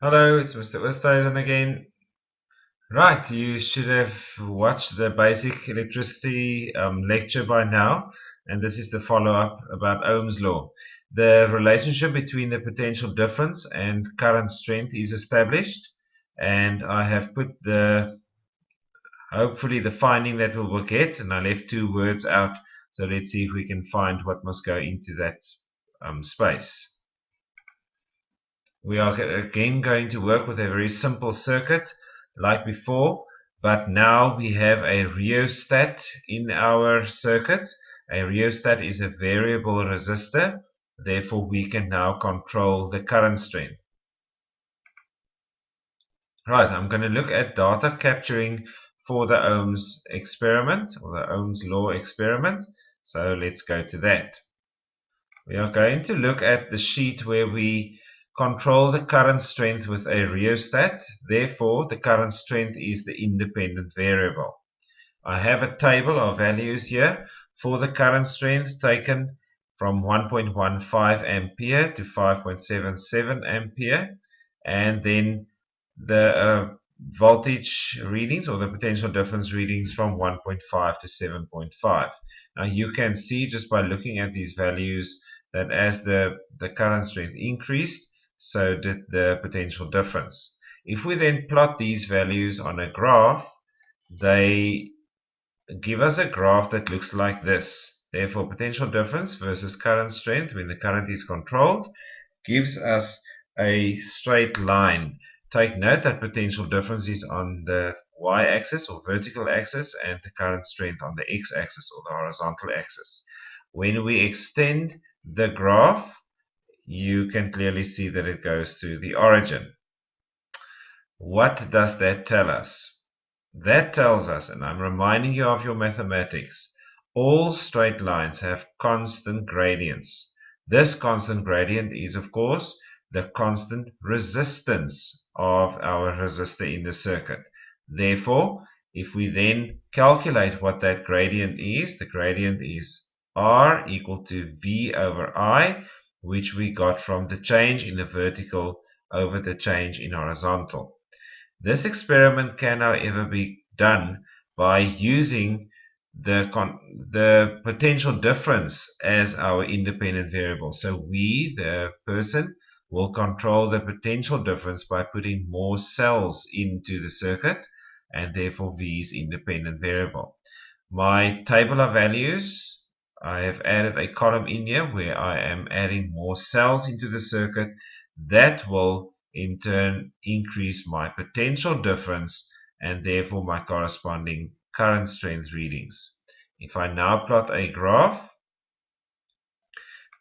Hello, it's Mr. Oosthuizen again. Right, you should have watched the basic electricity lecture by now, and this is the follow-up about Ohm's law. The relationship between the potential difference and current strength is established, and I have put hopefully the finding that we will get, and I left two words out, so let's see if we can find what must go into that space. We are again going to work with a very simple circuit like before, but now we have a rheostat in our circuit. A rheostat is a variable resistor, therefore we can now control the current strength. Right, I'm going to look at data capturing for the Ohm's experiment, or the Ohm's law experiment. So let's go to that. We are going to look at the sheet where we control the current strength with a rheostat. Therefore, the current strength is the independent variable. I have a table of values here for the current strength taken from 1.15 ampere to 5.77 ampere, and then the voltage readings, or the potential difference readings, from 1.5 to 7.5. Now you can see just by looking at these values that as the current strength increased, so did the potential difference. If we then plot these values on a graph, they give us a graph that looks like this. Therefore, potential difference versus current strength when the current is controlled gives us a straight line. Take note that potential difference is on the y-axis or vertical axis, and the current strength on the x-axis or the horizontal axis. When we extend the graph, you can clearly see that it goes to the origin. What does that tell us? That tells us, and I'm reminding you of your mathematics, all straight lines have constant gradients. This constant gradient is, of course, the constant resistance of our resistor in the circuit. Therefore, if we then calculate what that gradient is, the gradient is R equal to V over I, which we got from the change in the vertical over the change in horizontal. This experiment can, however, be done by using the potential difference as our independent variable. So we, the person, will control the potential difference by putting more cells into the circuit, and therefore V is independent variable. My table of values, I have added a column in here where I am adding more cells into the circuit. That will in turn increase my potential difference and therefore my corresponding current strength readings. If I now plot a graph,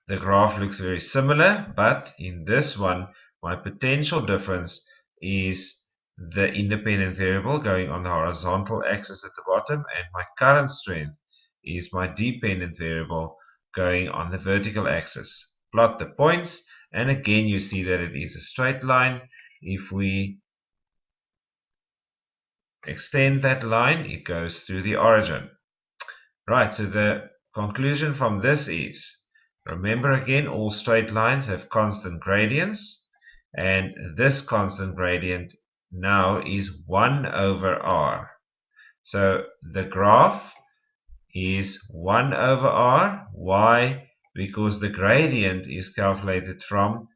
the graph looks very similar, but in this one, my potential difference is the independent variable going on the horizontal axis at the bottom, and my current strength is my dependent variable going on the vertical axis. Plot the points, and again you see that it is a straight line. If we extend that line, it goes through the origin. Right, so the conclusion from this is, remember again, all straight lines have constant gradients, and this constant gradient now is 1 over r. So the graph is 1 over r. Why? Because the gradient is calculated from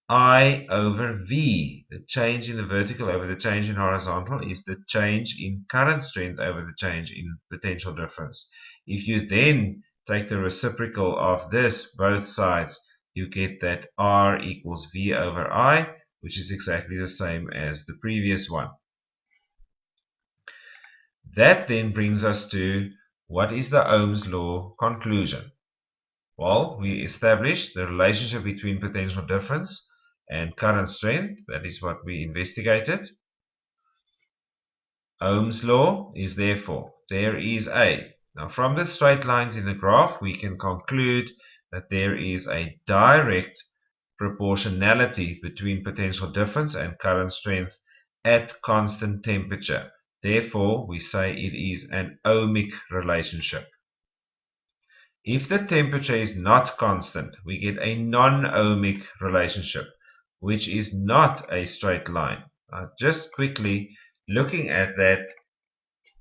I over V. The change in the vertical over the change in horizontal is the change in current strength over the change in potential difference. If you then take the reciprocal of this, both sides, you get that R equals V over I, which is exactly the same as the previous one. That then brings us to, what is the Ohm's law conclusion? Well, we established the relationship between potential difference and current strength. That is what we investigated. Ohm's law is therefore, there is a. Now from the straight lines in the graph, we can conclude that there is a direct proportionality between potential difference and current strength at constant temperature. Therefore, we say it is an ohmic relationship. If the temperature is not constant, we get a non-ohmic relationship. which is not a straight line. Just quickly looking at that,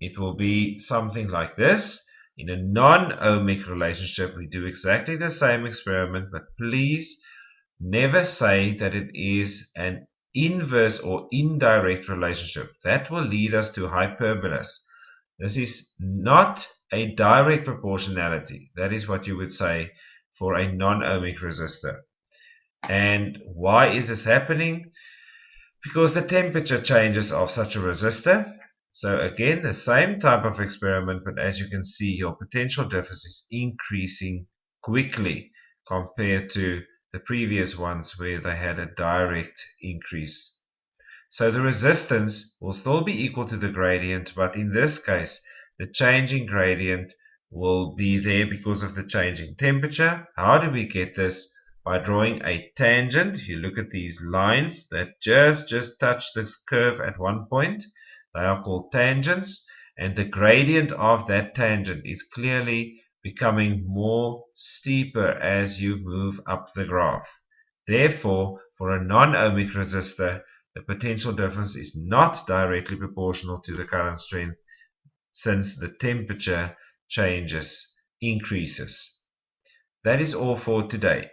it will be something like this. In a non-ohmic relationship, we do exactly the same experiment, but please never say that it is an inverse or indirect relationship. That will lead us to hyperbolus. This is not a direct proportionality. That is what you would say for a non-ohmic resistor. And why is this happening? Because the temperature changes of such a resistor. So again, the same type of experiment, but as you can see, your potential difference is increasing quickly compared to the previous ones where they had a direct increase. So the resistance will still be equal to the gradient, but in this case, the changing gradient will be there because of the changing temperature. How do we get this? By drawing a tangent. If you look at these lines that just touch this curve at one point, they are called tangents, and the gradient of that tangent is clearly becoming more steeper as you move up the graph. Therefore, for a non-ohmic resistor, the potential difference is not directly proportional to the current strength since the temperature increases. That is all for today.